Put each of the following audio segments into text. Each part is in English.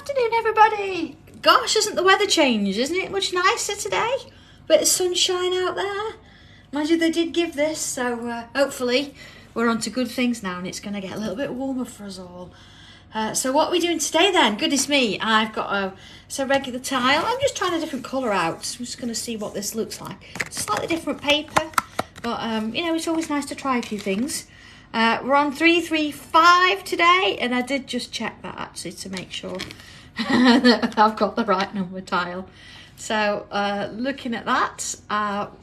afternoon, everybody. Gosh, hasn't the weather changed? Isn't it much nicer today? Bit of sunshine out there. Mind you, they did give this, so hopefully we're on to good things now and it's going to get a little bit warmer for us all. So what are we doing today then? Goodness me, I've got a regular tile. I'm just trying a different colour out. I'm just going to see what this looks like. Slightly different paper, but you know, it's always nice to try a few things. We're on 335 today, and I did just check that actually to make sure that I've got the right number tile. So looking at that,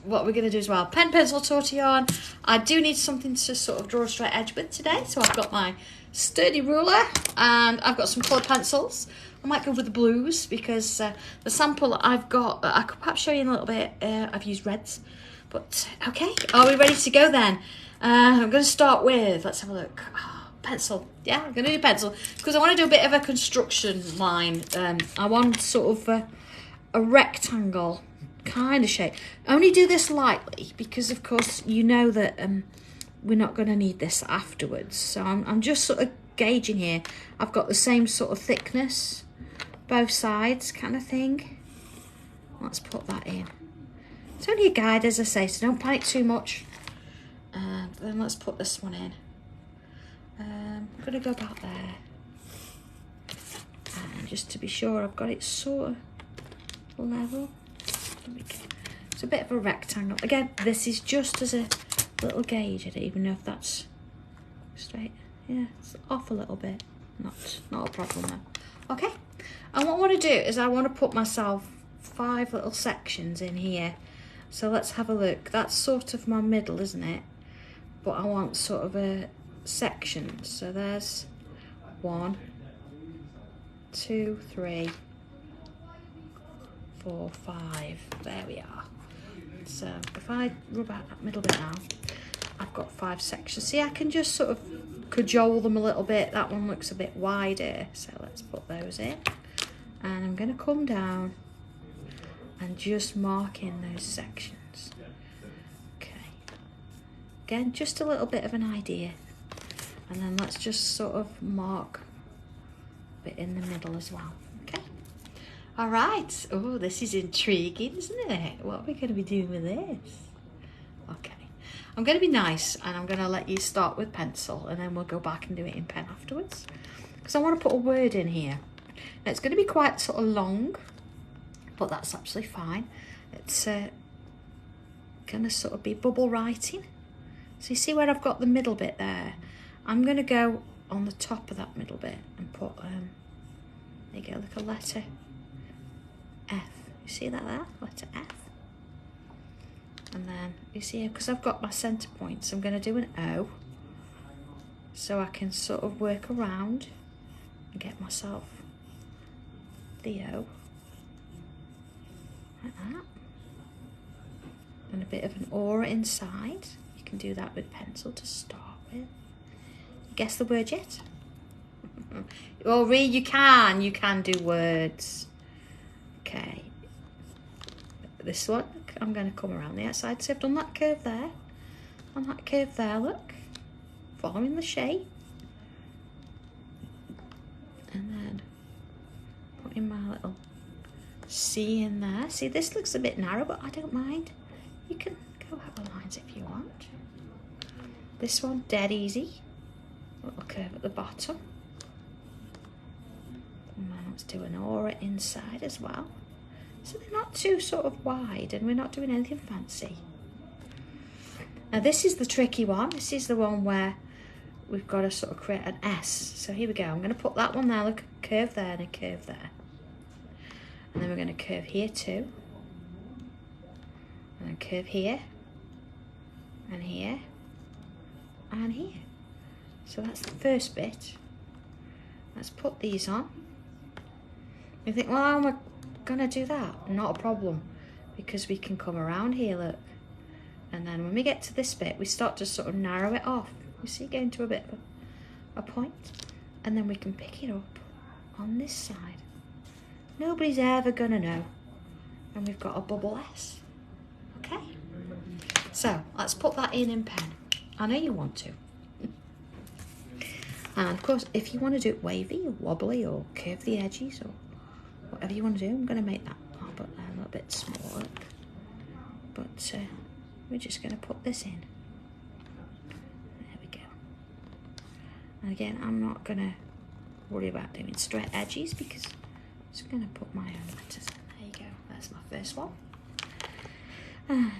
what we're going to do as well, pen, pencil, tortillon. I do need something to sort of draw a straight edge with today, so I've got my sturdy ruler and I've got some coloured pencils. I might go with the blues because the sample I've got, I could perhaps show you in a little bit, I've used reds. But okay, are we ready to go then? I'm going to start with, let's have a look, pencil. Yeah, I'm going to do pencil because I want to do a bit of a construction line. I want sort of a rectangle kind of shape. I only do this lightly because, of course, you know that we're not going to need this afterwards. So I'm just sort of gauging here. I've got the same sort of thickness, both sides kind of thing. Let's put that in. It's only a guide, as I say, so don't panic too much. And then let's put this one in. I'm going to go about there. And just to be sure I've got it sort of level. It's a bit of a rectangle. Again, this is just as a little gauge. I don't even know if that's straight. Yeah, it's off a little bit. Not a problem though. Okay. And what I want to do is I want to put myself 5 little sections in here. So let's have a look. That's sort of my middle, isn't it? But I want sort of a section. So there's 1, 2, 3, 4, 5. There we are. So if I rub out that middle bit now, I've got 5 sections. See, I can just sort of cajole them a little bit. That one looks a bit wider. So let's put those in. And I'm going to come down and just mark in those sections. Okay. Again, just a little bit of an idea. And then let's just sort of mark a bit in the middle as well. Okay. All right. Oh, this is intriguing, isn't it? What are we going to be doing with this? Okay. I'm going to be nice and I'm going to let you start with pencil and then we'll go back and do it in pen afterwards. Because I want to put a word in here. Now, it's going to be quite sort of long, but that's absolutely fine. It's going to sort of be bubble writing. So you see where I've got the middle bit there? I'm going to go on the top of that middle bit and put, there you go, like a letter F. You see that there? Letter F. And then, you see, because I've got my centre points, I'm going to do an O. So I can sort of work around and get myself the O. Like that. And a bit of an aura inside. You can do that with pencil to start with. You guess the word yet? Well, really, you can do words. Okay. This one, I'm going to come around the outside. So I've done that curve there. And that curve there, look. Following the shape. And then putting my little C in there. See, this looks a bit narrow, but I don't mind. You can go out the lines if you want. This one, dead easy. Little curve at the bottom. And then let's do an aura inside as well. So they're not too sort of wide and we're not doing anything fancy. Now this is the tricky one. This is the one where we've got to sort of create an S. So here we go. I'm going to put that one there, look, a curve there and a curve there. And then we're going to curve here too. And then curve here. And here. And here. So that's the first bit. Let's put these on. You think, well, how am I going to do that? Not a problem. Because we can come around here, look. And then when we get to this bit, we start to sort of narrow it off. You see, getting to a bit of a point. And then we can pick it up on this side. Nobody's ever going to know. And we've got a bubble S. Okay? So, let's put that in pen. I know you want to. And of course, if you want to do it wavy or wobbly or curve the edges or whatever you want to do, I'm going to make that part a little bit smaller. But we're just going to put this in. There we go. And again, I'm not going to worry about doing straight edges because I'm just going to put my own letters in. There you go. That's my first one. And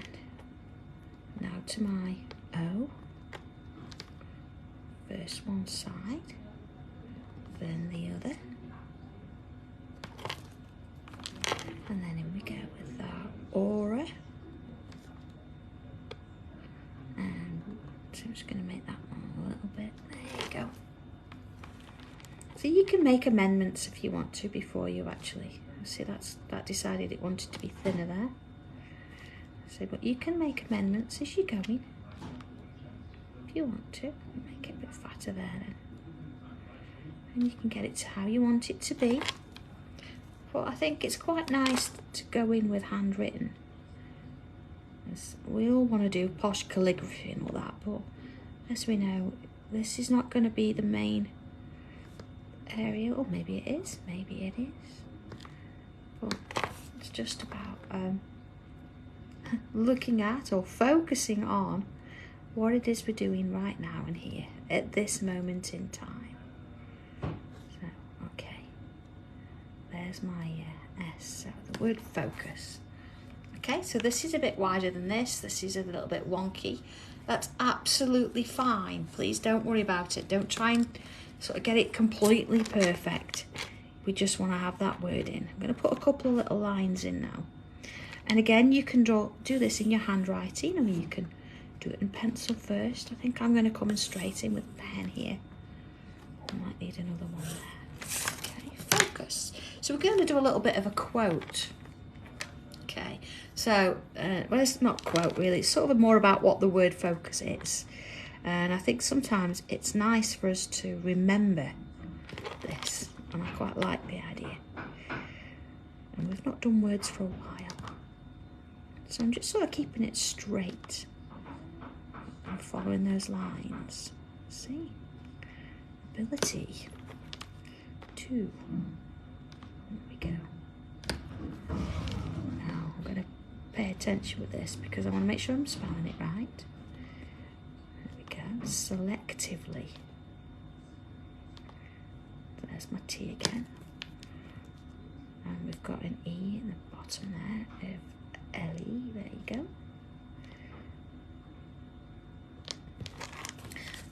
now to my O. First one side, then the other, and then in we go with our aura. And so I'm just going to make that one a little bit. There you go. So you can make amendments if you want to before you actually see that decided it wanted to be thinner there. So, but you can make amendments as you're going. If you want to, make it a bit fatter there then. And you can get it to how you want it to be. But I think it's quite nice to go in with handwritten. We all want to do posh calligraphy and all that, but as we know, this is not going to be the main area, or maybe it is, maybe it is. But it's just about looking at or focusing on what it is we're doing right now and here at this moment in time. So, okay, there's my S, so the word focus. Okay, so this is a bit wider than this. This is a little bit wonky. That's absolutely fine. Please don't worry about it. Don't try and sort of get it completely perfect. We just want to have that word in. I'm going to put a couple of little lines in now. And again, you can do this in your handwriting, or you can do it in pencil first. I think I'm going to come in straight in with a pen here. I might need another one there. Okay, focus. So we're going to do a little bit of a quote. Okay, so, well, it's not quote really. It's sort of more about what the word focus is. And I think sometimes it's nice for us to remember this. And I quite like the idea. And we've not done words for a while. So I'm just sort of keeping it straight and following those lines. See? Ability to. There we go. Now I'm going to pay attention with this because I want to make sure I'm spelling it right. There we go. Selectively. There's my T again. And we've got an E in the bottom there of L-E, there you go.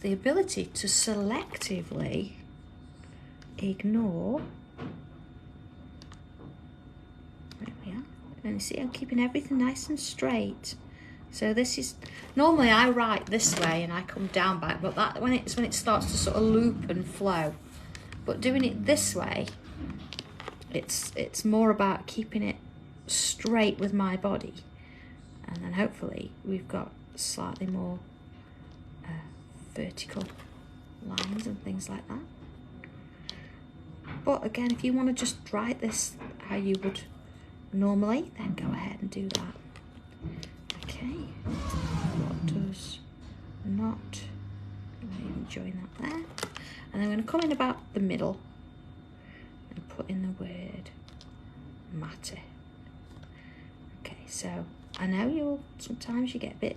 The ability to selectively ignore. There we are. And you see I'm keeping everything nice and straight. So this is, normally I write this way and I come down back, but that when it starts to sort of loop and flow. But doing it this way, it's more about keeping it straight with my body, and then hopefully we've got slightly more vertical lines and things like that. But again, if you want to just write this how you would normally, then go ahead and do that. Okay, what does not, join that there, and I'm going to come in about the middle and put in the word matter. Okay, so I know sometimes you get a bit,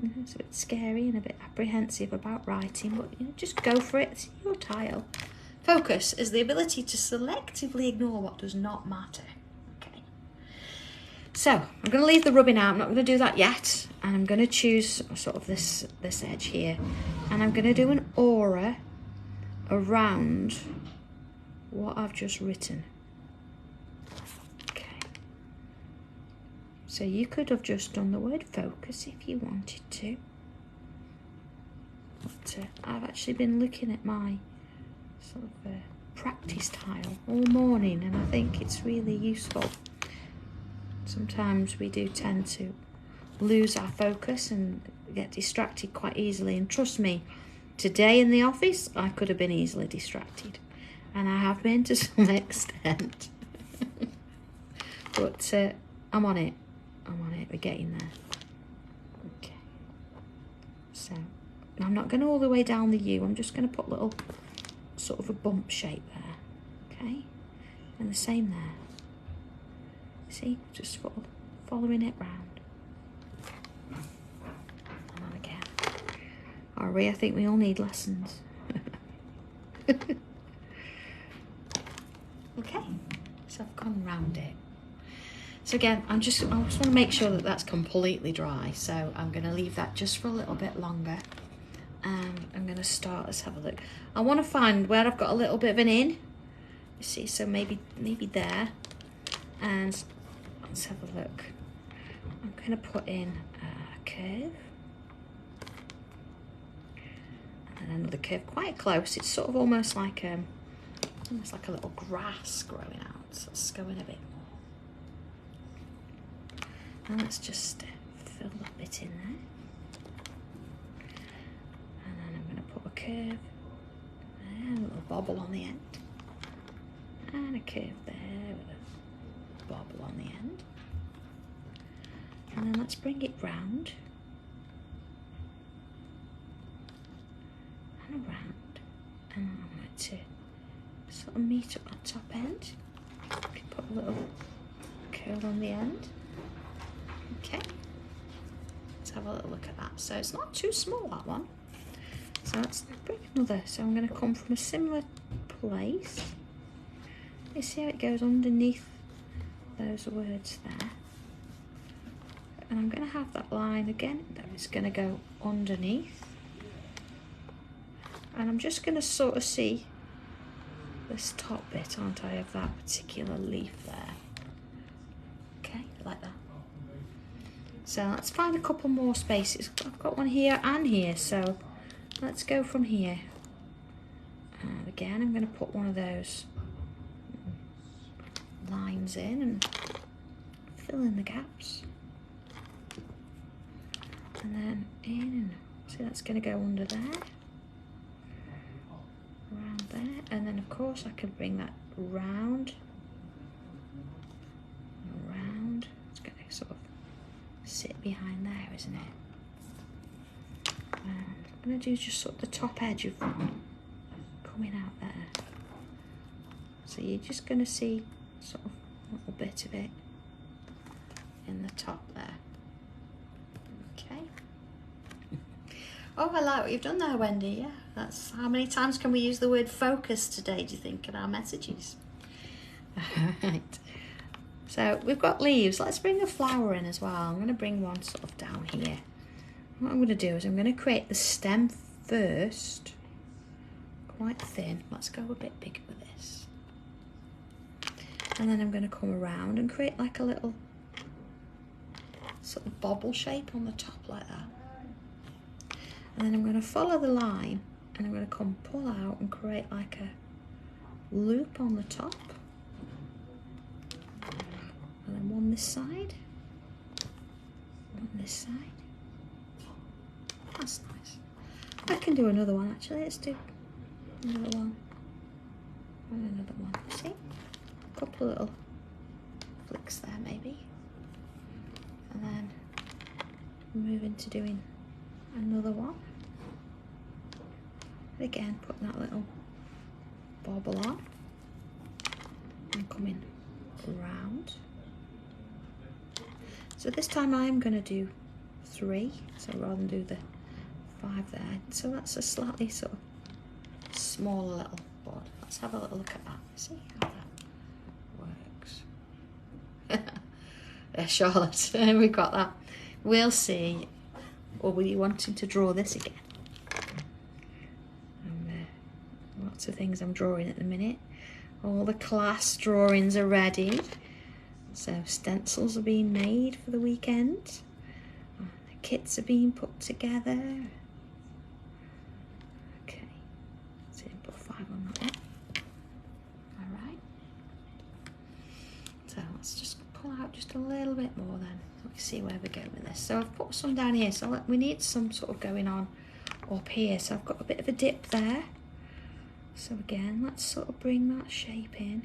it's a bit scary and a bit apprehensive about writing, but just go for it. It's your tile. Focus is the ability to selectively ignore what does not matter. Okay. So I'm going to leave the rubbing out. I'm not going to do that yet, and I'm going to choose sort of this edge here, and I'm going to do an aura around what I've just written. So you could have just done the word focus if you wanted to. But I've actually been looking at my sort of practice tile all morning, and I think it's really useful. Sometimes we do tend to lose our focus and get distracted quite easily. And trust me, today in the office, I could have been easily distracted. And I have been to some extent. But I'm on it. I'm on it, we're getting there. Okay, so I'm not going all the way down the U. I'm just going to put little sort of a bump shape there. Okay, and the same there. See, just following it round. And on again. Oh, I think we all need lessons. Okay, so I've gone round it. So again, I just want to make sure that that's completely dry. So I'm going to leave that just for a little bit longer. And I'm going to start, let's have a look. I want to find where I've got a little bit of an in. You see, so maybe there. And let's have a look. I'm going to put in a curve. And then another curve quite close. It's sort of almost like a little grass growing out. So let's go in a bit more. And let's just fill that bit in there. And then I'm going to put a curve there, a little bobble on the end. And a curve there with a bobble on the end. And then let's bring it round. And around. And I'm going to sort of meet up that top end. You can put a little curl on the end. Okay. Let's have a little look at that. So it's not too small, that one. So let's bring another. So I'm going to come from a similar place. You see how it goes underneath those words there. And I'm going to have that line again that is going to go underneath. And I'm just going to sort of see this top bit, aren't I, of that particular leaf there. Okay, like that. So let's find a couple more spaces. I've got one here and here, so let's go from here. And again, I'm going to put one of those lines in and fill in the gaps. And then in, see that's going to go under there. Around there, and then of course I can bring that round, around. It's going to sort of sit behind there, isn't it? And I'm going to do just sort of the top edge of one coming out there. So you're just going to see sort of a little bit of it in the top there. Okay. Oh, I like what you've done there, Wendy. Yeah, that's how many times can we use the word focus today, do you think, in our messages? Right. So we've got leaves. Let's bring a flower in as well. I'm going to bring one sort of down here. What I'm going to do is I'm going to create the stem first, quite thin. Let's go a bit bigger with this. And then I'm going to come around and create like a little sort of bobble shape on the top like that. And then I'm going to follow the line and I'm going to come pull out and create like a loop on the top. And then one this side, one this side. That's nice. I can do another one actually. Let's do another one and another one. See? A couple of little flicks there maybe. And then move into doing another one. Again, put that little bobble on and coming round. So this time I am going to do 3, so rather than do the 5 there. So that's a slightly sort of smaller little board. Let's have a little look at that. See how that works. Yeah, Charlotte, we've got that. We'll see. Or were you wanting to draw this again? Lots of things I'm drawing at the minute. All the class drawings are ready. So stencils are being made for the weekend. The kits are being put together. Okay, so put 5 on that one. Alright. So let's just pull out just a little bit more then. Let's see where we're going with this. So I've put some down here, so we need some sort of going on up here. So I've got a bit of a dip there. So again, let's sort of bring that shape in.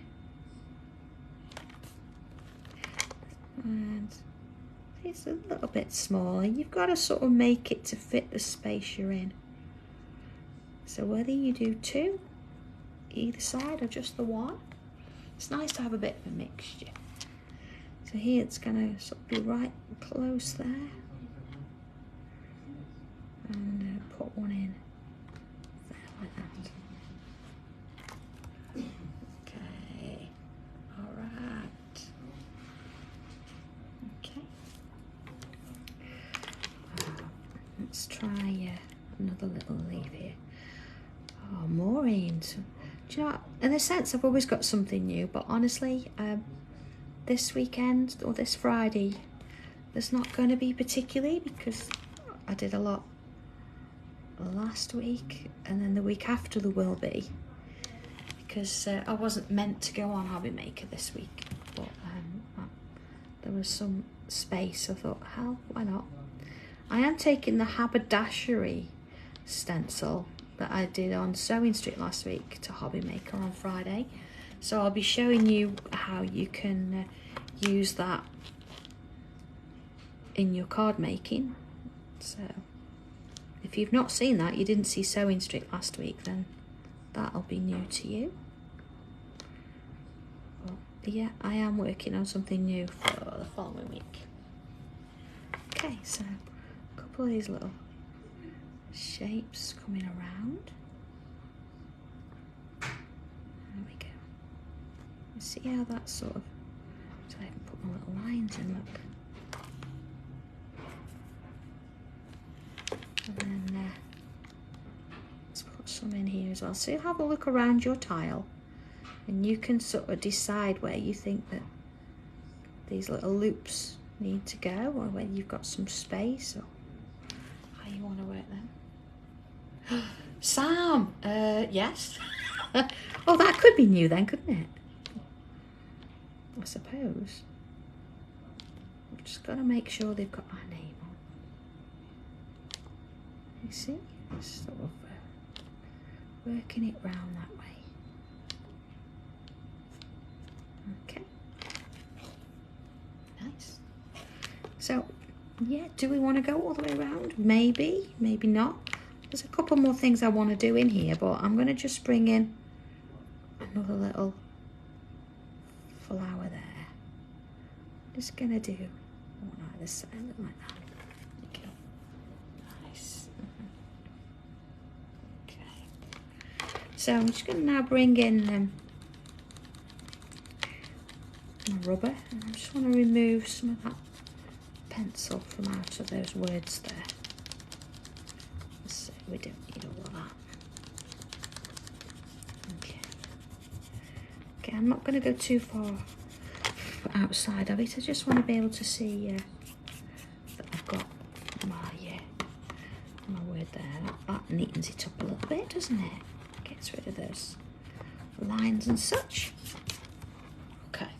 And it's a little bit smaller. You've got to sort of make it to fit the space you're in. So whether you do 2 either side or just the 1, it's nice to have a bit of a mixture. So here it's going to sort of be right close there. And put one in there like that. Okay, alright. Okay. Let's try another little leaf here. Oh, Maureen. So, do you know what? In a sense, I've always got something new, but honestly, this weekend or this Friday, there's not going to be particularly, because I did a lot last week, and then the week after there will be, because I wasn't meant to go on Hobby Maker this week, but there was some space. I thought, hell, why not? I am taking the haberdashery stencil that I did on Sewing Street last week to Hobby Maker on Friday, so I'll be showing you how you can use that in your card making. So if you've not seen that, you didn't see Sewing Street last week, then that'll be new to you. But yeah, I am working on something new for the following week. Okay, so a couple of these little shapes coming around. There we go. You see how that's sort of, so I can put my little lines in, look. And then let's put some in here as well. So you'll have a look around your tile and you can sort of decide where you think that these little loops need to go, or whether you've got some space, or how you want to work them. Sam, yes. Oh, that could be new then, couldn't it? I suppose. I've just got to make sure they've got my name on. You see? Sort of working it round that way. Okay. Nice. So, yeah, do we want to go all the way around? Maybe, maybe not. There's a couple more things I want to do in here, but I'm going to just bring in another little flower there. Just going to do one either side, like that. Okay. Nice. Okay. So I'm just going to now bring in my rubber, and I just want to remove some of that pencil from out of those words there. So we don't need all of that. Okay. Okay, I'm not going to go too far outside of it. I just want to be able to see that I've got my word there. That neatens it up a little bit, doesn't it? Gets rid of those lines and such. Okay.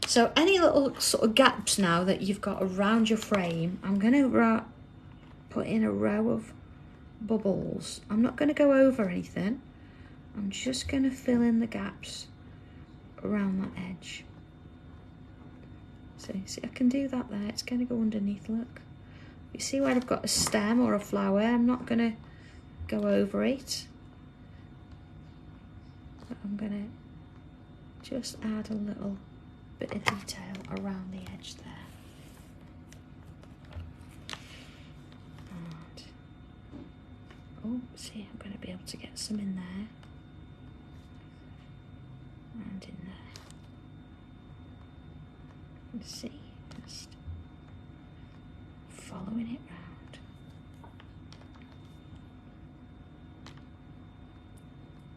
So any little sort of gaps now that you've got around your frame, I'm going to put in a row of bubbles. I'm not going to go over anything. I'm just going to fill in the gaps around that edge. So you see, I can do that there. It's going to go underneath, look. You see where I've got a stem or a flower? I'm not going to go over it. But I'm going to just add a little bit of detail around the edge there. And, oh, see, I'm going to be able to get some in there. And in there. You see, just following it round.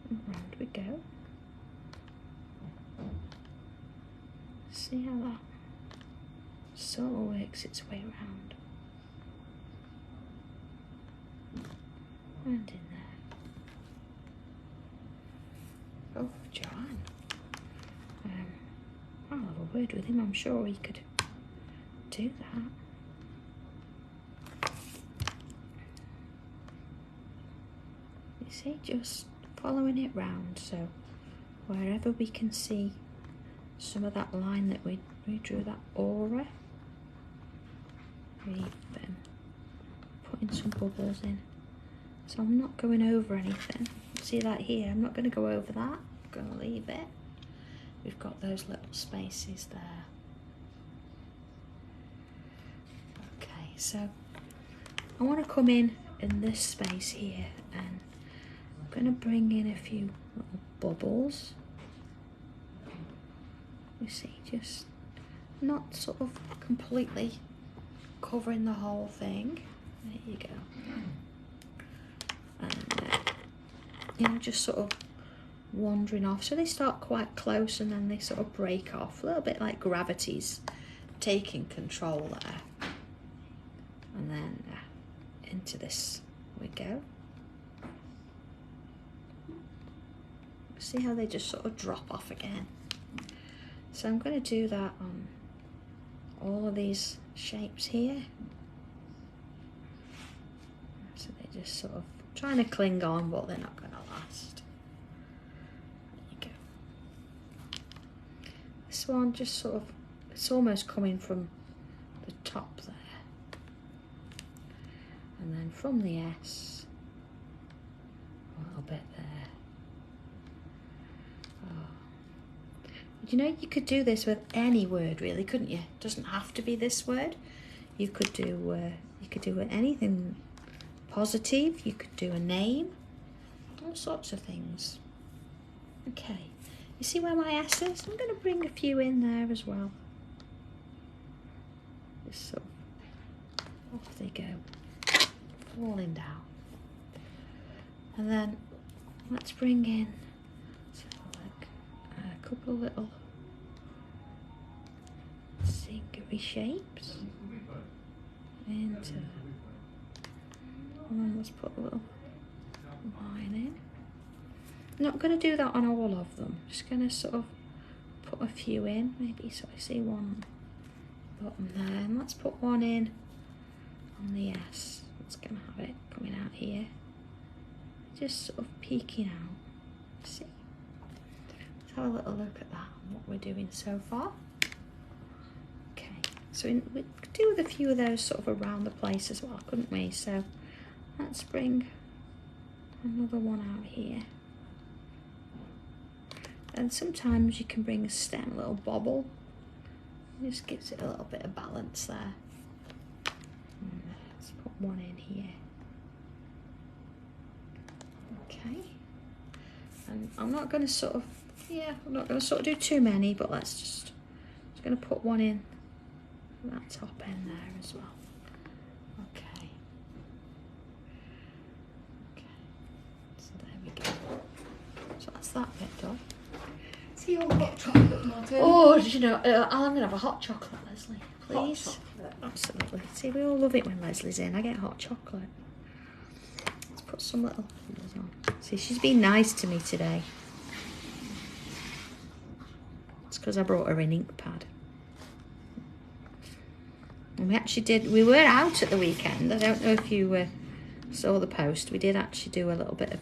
And round we go. See how that sort of works its way around. And in there. Oh, John. I'll have a word with him. I'm sure he could do that. You see, just following it round, so wherever we can see some of that line that we drew, that aura, we've putting some bubbles in So I'm not going over anything. See that here? I'm not going to go over that. I'm going to leave it. We've got those little spaces there. Okay, so I want to come in this space here, and I'm going to bring in a few little bubbles. You see, just not sort of completely covering the whole thing. There you go. And you know, just sort of wandering off. So they start quite close and then they sort of break off, a little bit like gravity's taking control there. And then into this we go. See how they just sort of drop off again. So I'm going to do that on all of these shapes here. So they just sort of trying to cling on, but they're not going to last. There you go. This one just sort of, it's almost coming from the top there. And then from the S, a little bit there. Oh. But you know, you could do this with any word really, couldn't you? It doesn't have to be this word. You could do anything positive. You could do a name, all sorts of things. Okay, you see where my S is? I'm going to bring a few in there as well. Just so off they go, falling down. And then let's bring in like a couple of little singery shapes into. And then let's put a little line in. I'm not going to do that on all of them. Just going to sort of put a few in. Maybe so I see one bottom there. And let's put one in on the S. It's going to have it coming out here. Just sort of peeking out. See? Let's have a little look at that and what we're doing so far. Okay. So we could do with a few of those sort of around the place as well, couldn't we? So let's bring another one out here. And sometimes you can bring a stem, a little bobble. It just gives it a little bit of balance there. And let's put one in here. Okay. And I'm not going to sort of, I'm not going to sort of do too many, but let's just going to put one in that top end there as well. Okay. So there we go. So that's that bit done. See your hot chocolate, Martin? Oh, did you know? I'm going to have a hot chocolate, Leslie, please. Hot chocolate. Absolutely. See, we all love it when Leslie's in. I get hot chocolate. Let's put some little things on. See, she's been nice to me today. It's because I brought her an ink pad. And we were out at the weekend. I don't know if you saw the post. We did actually do a little bit of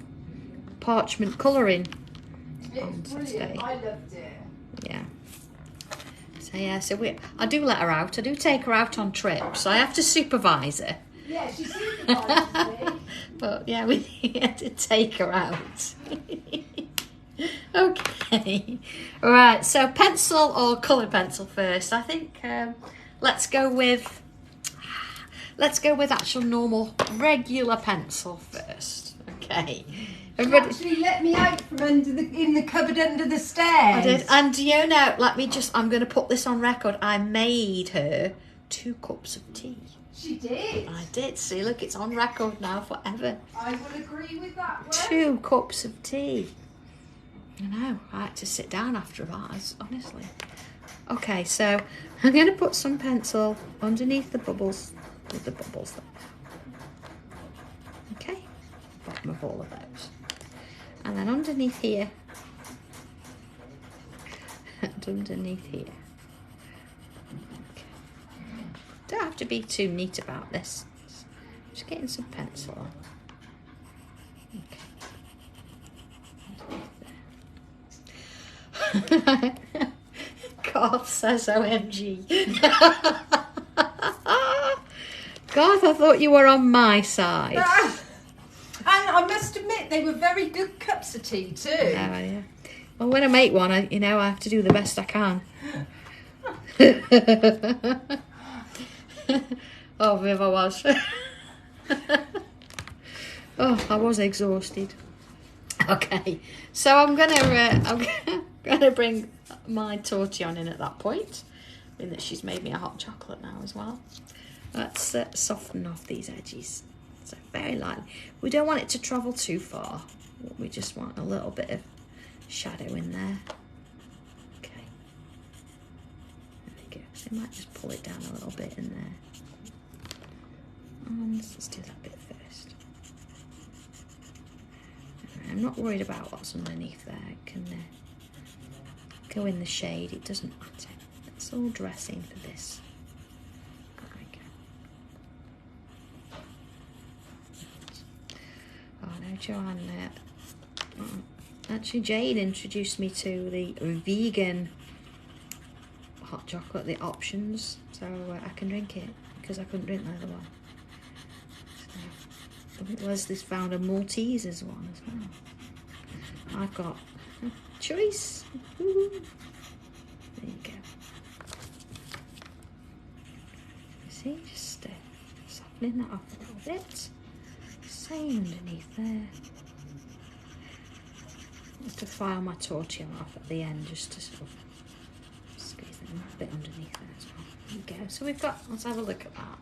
parchment colouring on Saturday. I loved it. Yeah. So yeah, I do let her out. I do take her out on trips. So I have to supervise her. Yeah, she supervises me. But yeah, we had to take her out. Okay. Right, so pencil or coloured pencil first? I think let's go with actual normal regular pencil first. Okay. You actually let me out from in the cupboard under the stairs. I did, and you know, I'm going to put this on record. I made her 2 cups of tea. She did. I did. See, look, it's on record now forever. I will agree with that one. 2 cups of tea. I know. I had to sit down after that, honestly. Okay, so I'm going to put some pencil underneath the bubbles with the bubbles there. Okay, bottom of all of those. And then underneath here, and underneath here. Okay. Don't have to be too neat about this. Just getting some pencil on. Okay. Garth says OMG. Garth, I thought you were on my side. Hang They were very good cups of tea too. Yeah. Well, when I make one, I have to do the best I can. Oh, Viv, I was. Oh, I was exhausted. Okay, so I'm gonna bring my tortillon in at that point, in that she's made me a hot chocolate now as well. Let's soften off these edges. So very lightly. We don't want it to travel too far. We just want a little bit of shadow in there. Okay. There we go. So I might just pull it down a little bit in there. And let's do that bit first. I'm not worried about what's underneath there. It can go in the shade. It doesn't matter. It's all dressing for this. There we go. Oh no, Joanne. Actually, Jade introduced me to the vegan hot chocolate, the options, so I can drink it because I couldn't drink the other one. So, I think Leslie's found a Maltesers one as well. I've got a choice. Woo-hoo. There you go. See, just softening that off a little bit. Same underneath there. I have to file my tortillon off at the end just to sort of squeeze it a bit underneath there as well. There you go. So we've got, let's have a look at that.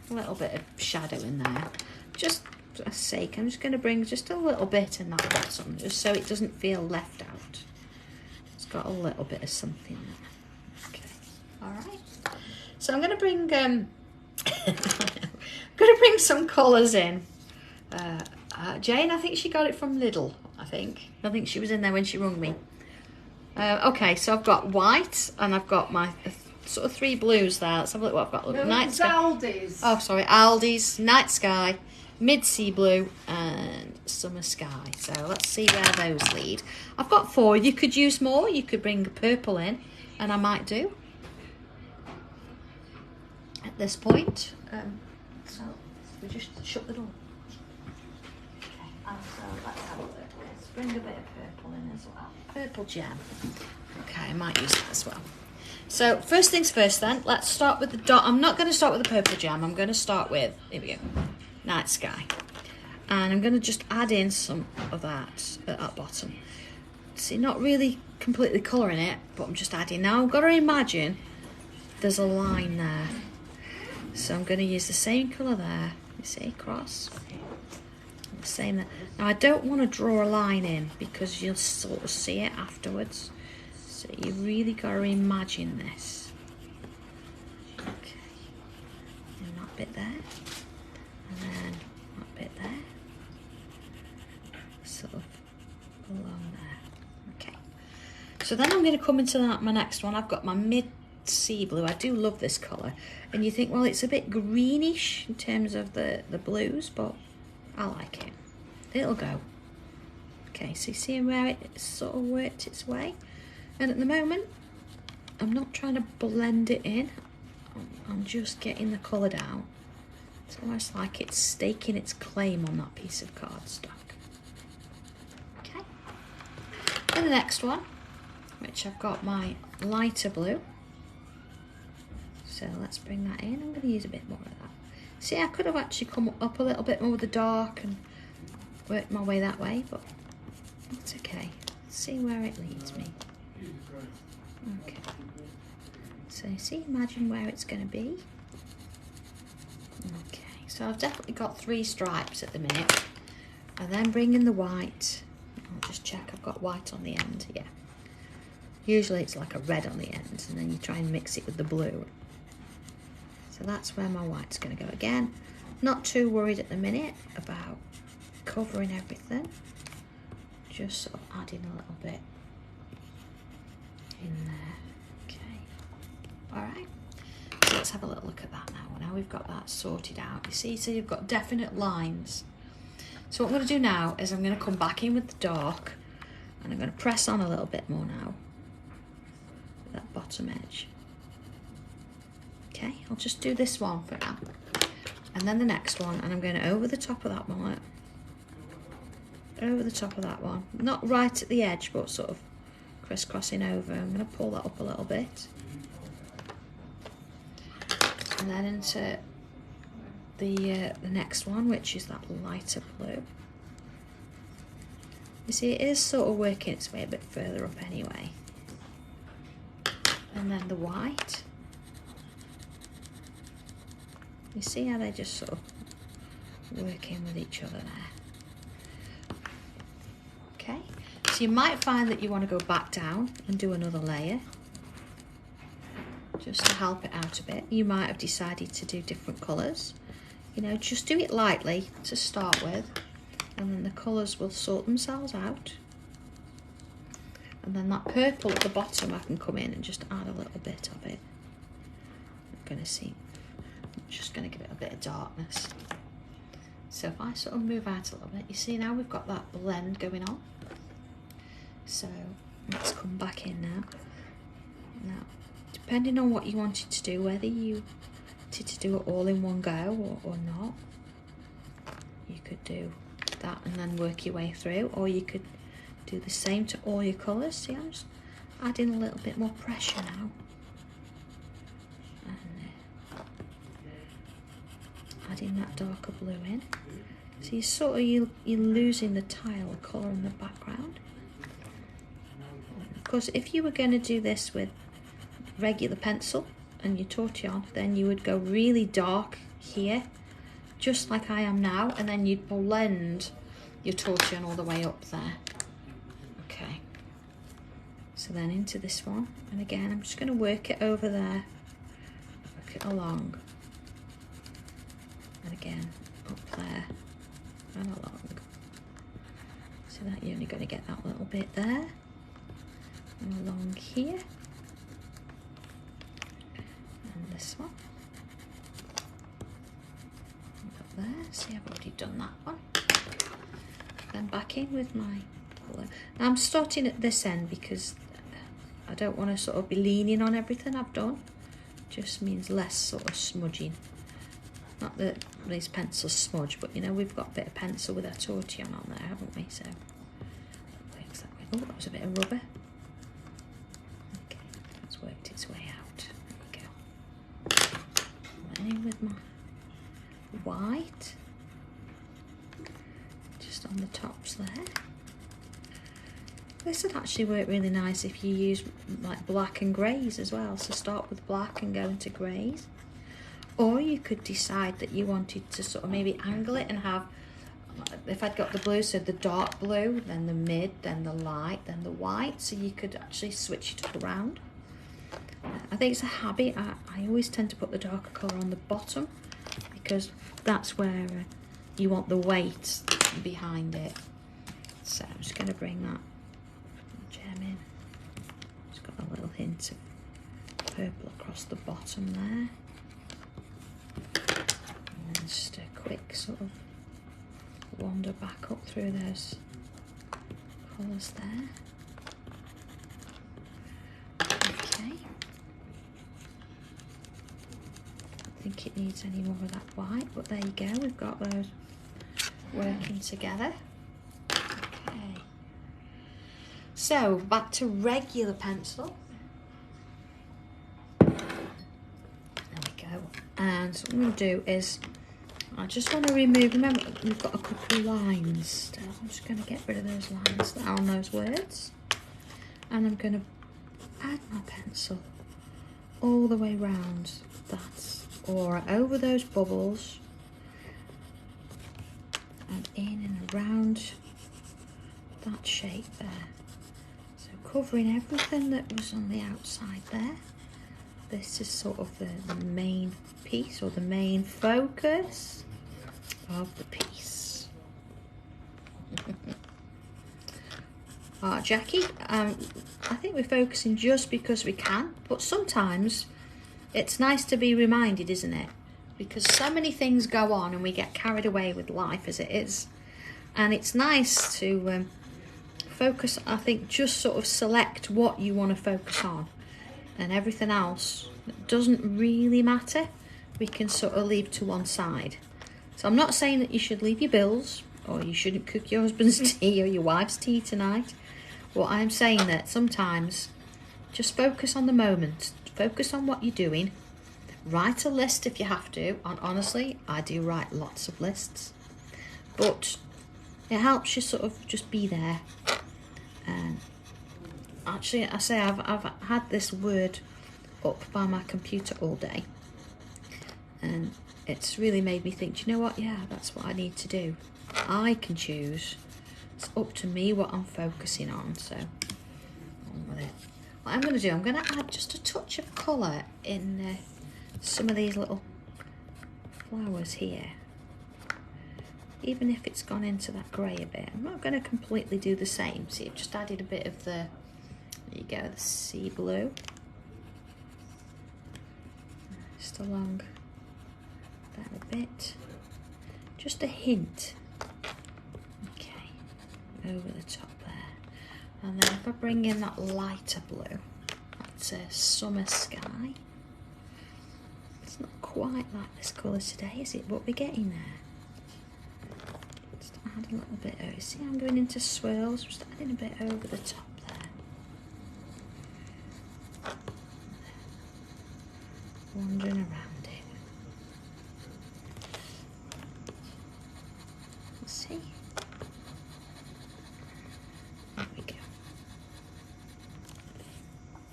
A little bit of shadow in there. Just for a sake, I'm just going to bring just a little bit in that bottom, just so it doesn't feel left out. It's got a little bit of something there. Okay. Alright. So I'm going to bring some colours in. Jane, I think she got it from Lidl, I think she was in there when she rung me. Okay, so I've got white and I've got my sort of 3 blues there. Let's have a look what I've got. No, Night it's sky. Aldi's. Oh, sorry, Aldi's, Night Sky, Mid Sea Blue and Summer Sky. So let's see where those lead. I've got 4. You could use more. You could bring purple in, and I might do at this point. So we just shut the door. So let's have a look. Let's bring a bit of purple in as well. Purple gem. Okay, I might use that as well. So first things first then, let's start with the dot. I'm not going to start with the purple gem. I'm going to start with, here we go, Night Sky. And I'm going to just add in some of that at that bottom. See, not really completely colouring it, but I'm just adding. Now I've got to imagine there's a line there. So I'm going to use the same colour there. You see, cross. Same there. Now I don't want to draw a line in because you'll sort of see it afterwards. So you really got to imagine this. Okay. And that bit there. And then that bit there. Sort of along there. Okay. So then I'm going to come into my next one. I've got my Mid Sea Blue. I do love this colour. And you think, well, it's a bit greenish in terms of the blues, but I like it. It'll go. Okay, so you see where it sort of worked its way? And at the moment, I'm not trying to blend it in. I'm just getting the colour down. It's almost like it's staking its claim on that piece of cardstock. Okay. And the next one, which I've got my lighter blue. So let's bring that in. I'm going to use a bit more of that. See, I could have actually come up a little bit more with the dark and worked my way that way, but that's okay. Let's see where it leads me. Okay. So see, imagine where it's going to be. Okay, so I've definitely got 3 stripes at the minute. And then bring in the white. I'll just check I've got white on the end. Yeah. Usually it's like a red on the end, and then you try and mix it with the blue. So that's where my white's going to go again. Not too worried at the minute about covering everything. Just sort of adding a little bit in there. Okay. Alright. So let's have a little look at that now. Now we've got that sorted out. You see, so you've got definite lines. So what I'm going to do now is I'm going to come back in with the dark, and I'm going to press on a little bit more now. With that bottom edge. Okay, I'll just do this one for now. And then the next one, and I'm going over the top of that one. over the top of that one. Not right at the edge, but sort of crisscrossing over. I'm going to pull that up a little bit. And then into the next one, which is that lighter blue. You see, it is sort of working its way a bit further up anyway. And then the white. You see how they're just sort of working with each other there. Okay, so you might find that you want to go back down and do another layer just to help it out a bit. You might have decided to do different colours. You know, just do it lightly to start with, and then the colours will sort themselves out. And then that purple at the bottom, I can come in and just add a little bit of it. I'm going to see, I'm just going to give it a bit of darkness. So if I sort of move out a little bit, you see now we've got that blend going on. So let's come back in now. Now, depending on what you wanted to do, whether you wanted to do it all in one go or not, you could do that and then work your way through, or you could do the same to all your colours. See, I'm just adding a little bit more pressure now. And adding that darker blue in. So you're losing the tile colour in the background. Of course, if you were going to do this with regular pencil and your tortillon, then you would go really dark here, just like I am now, and then you'd blend your tortillon all the way up there. Okay, so then into this one, and again I'm just going to work it over there, work it along, and again up there and along, so that you're only going to get that little bit there, and along here, and this one, and up there. See, I've already done that one. Then back in with my colour. Now I'm starting at this end because I don't want to sort of be leaning on everything I've done. Just means less sort of smudging. Not that these pencils smudge, but you know, we've got a bit of pencil with our tortillon on there, haven't we? So it works that way. Oh, that was a bit of rubber. Okay, that's worked its way out. There we go. Then in with my white. Just on the tops there. This would actually work really nice if you use like black and greys as well. So start with black and go into greys. Or you could decide that you wanted to sort of maybe angle it and have, if I'd got the blue, so the dark blue, then the mid, then the light, then the white. So you could actually switch it up around. I think it's a habit. I always tend to put the darker colour on the bottom because that's where you want the weight behind it. So I'm just going to bring that gem in. It's got a little hint of purple across the bottom there. And then just a quick sort of wander back up through those colours there. Okay. I don't think it needs any more of that white, but there you go, we've got those working together. Okay. So back to regular pencil. There we go. And so what I'm going to do is, I just want to remove, remember we've got a couple of lines still. I'm just going to get rid of those lines that are on those words. And I'm going to add my pencil all the way round that aura, over those bubbles, and in and around that shape there. So covering everything that was on the outside there. This is sort of the main piece, or the main focus of the piece. Jackie, I think we're focusing just because we can, but sometimes it's nice to be reminded, isn't it? Because so many things go on and we get carried away with life as it is. And it's nice to focus, I think, just sort of select what you want to focus on. And everything else that doesn't really matter, we can sort of leave to one side. So I'm not saying that you should leave your bills or you shouldn't cook your husband's tea or your wife's tea tonight. Well, I'm saying that sometimes just focus on the moment. Focus on what you're doing. Write a list if you have to. And honestly, I do write lots of lists. But it helps you sort of just be there. And actually, I say I've had this word up by my computer all day. And it's really made me think, do you know what? Yeah, that's what I need to do. I can choose. It's up to me what I'm focusing on. So, on with it. What I'm going to do, I'm going to add just a touch of colour in some of these little flowers here. Even if it's gone into that grey a bit. I'm not going to completely do the same. See, I've just added a bit of the, there you go, the sea blue. Just along that a bit. Just a hint. Okay, over the top there. And then if I bring in that lighter blue, that's a summer sky. It's not quite like this colour today, is it? But we're getting there. Just add a little bit over. See, I'm going into swirls. Just adding a bit over the top there. Wandering around it. See? There we go.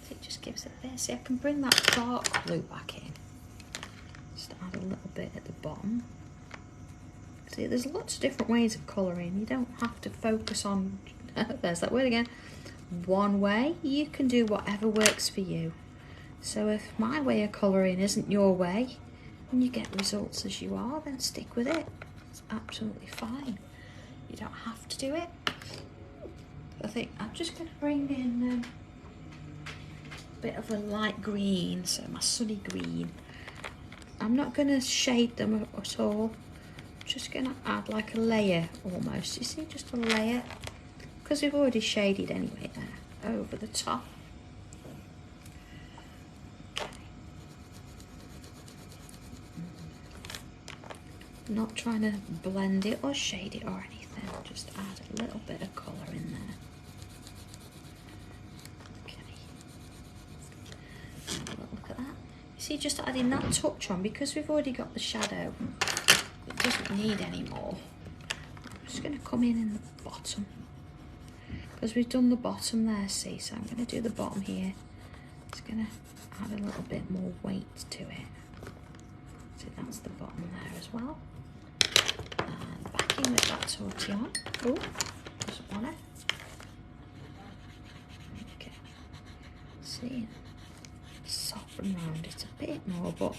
So it just gives it there. See, I can bring that dark blue back in. Just add a little bit at the bottom. See, there's lots of different ways of colouring. You don't have to focus on, there's that word again, one way. You can do whatever works for you. So if my way of colouring isn't your way, and you get results as you are, then stick with it. It's absolutely fine. You don't have to do it. I think I'm just going to bring in a bit of a light green, so my sunny green. I'm not going to shade them at all. I'm just going to add like a layer almost. You see, just a layer. Because we've already shaded anyway there, over the top. Not trying to blend it or shade it or anything, just add a little bit of colour in there. Okay, have a look at that. You see, just adding that touch on, because we've already got the shadow, it doesn't need any more. I'm just going to come in the bottom, because we've done the bottom there, see, so I'm going to do the bottom here. Just going to add a little bit more weight to it. See, that's the bottom there as well. And backing with that tortillon. Oh, doesn't want it. Okay. See, soften round it a bit more, but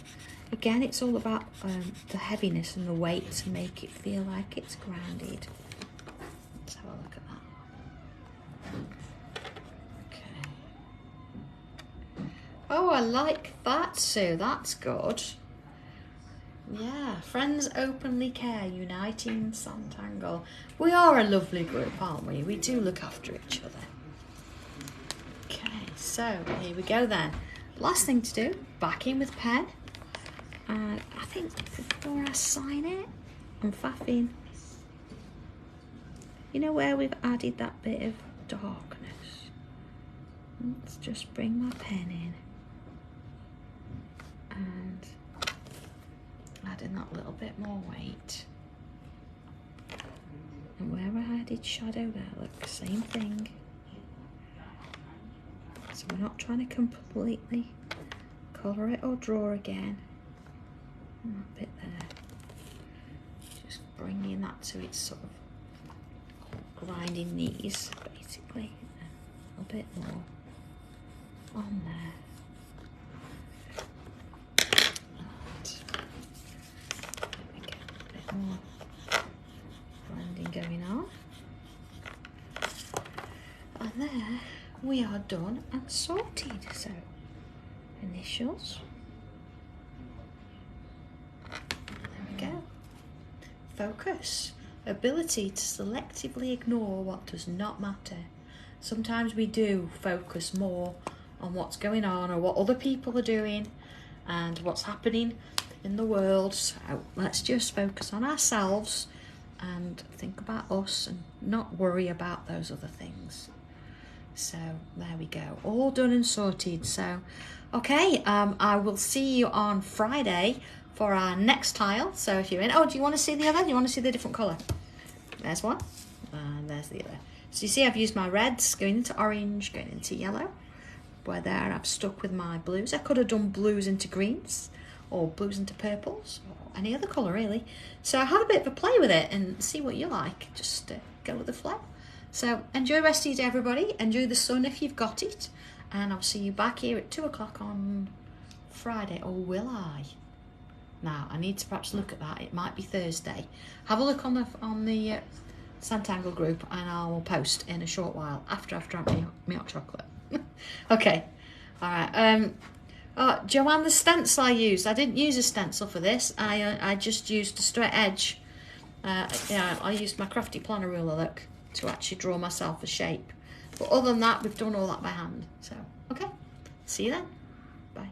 again, it's all about the heaviness and the weight to make it feel like it's grounded. Let's have a look at that. Okay. Oh, I like that, Sue. That's good. Yeah, friends openly care, uniting Sanntangle. We are a lovely group, aren't we? We do look after each other. Okay, so here we go then. Last thing to do, back in with pen. And I think before I sign it, I'm faffing. You know where we've added that bit of darkness? Let's just bring my pen in. And adding that little bit more weight. And where I added shadow there, look, same thing. So we're not trying to completely colour it or draw again. And that bit there. Just bringing that to its sort of grinding knees, basically. A little bit more on there. More blending going on, and there we are done and sorted. So initials, there we go. Focus, ability to selectively ignore what does not matter. Sometimes we do focus more on what's going on or what other people are doing and what's happening in the world. So let's just focus on ourselves and think about us and not worry about those other things. So there we go, all done and sorted. So okay, I will see you on Friday for our next tile. So if you're in, oh, do you want to see the other? Do you want to see the different colour? There's one, and there's the other. So you see I've used my reds going into orange, going into yellow. Where there I've stuck with my blues. I could have done blues into greens or blues into purples or any other colour really. So have a bit of a play with it and see what you like. Just go with the flow. So enjoy the rest of your day, everybody. Enjoy the sun if you've got it. And I'll see you back here at 2 o'clock on Friday. Or will I? Now, I need to perhaps look at that. It might be Thursday. Have a look on the Sanntangle group and I will post in a short while after I've drank my hot chocolate. Okay. All right. Oh, Joanne, the stencil I used. I didn't use a stencil for this. I just used a straight edge. Yeah, I used my crafty planner ruler, look, to actually draw myself a shape. But other than that, we've done all that by hand. So, okay. See you then. Bye.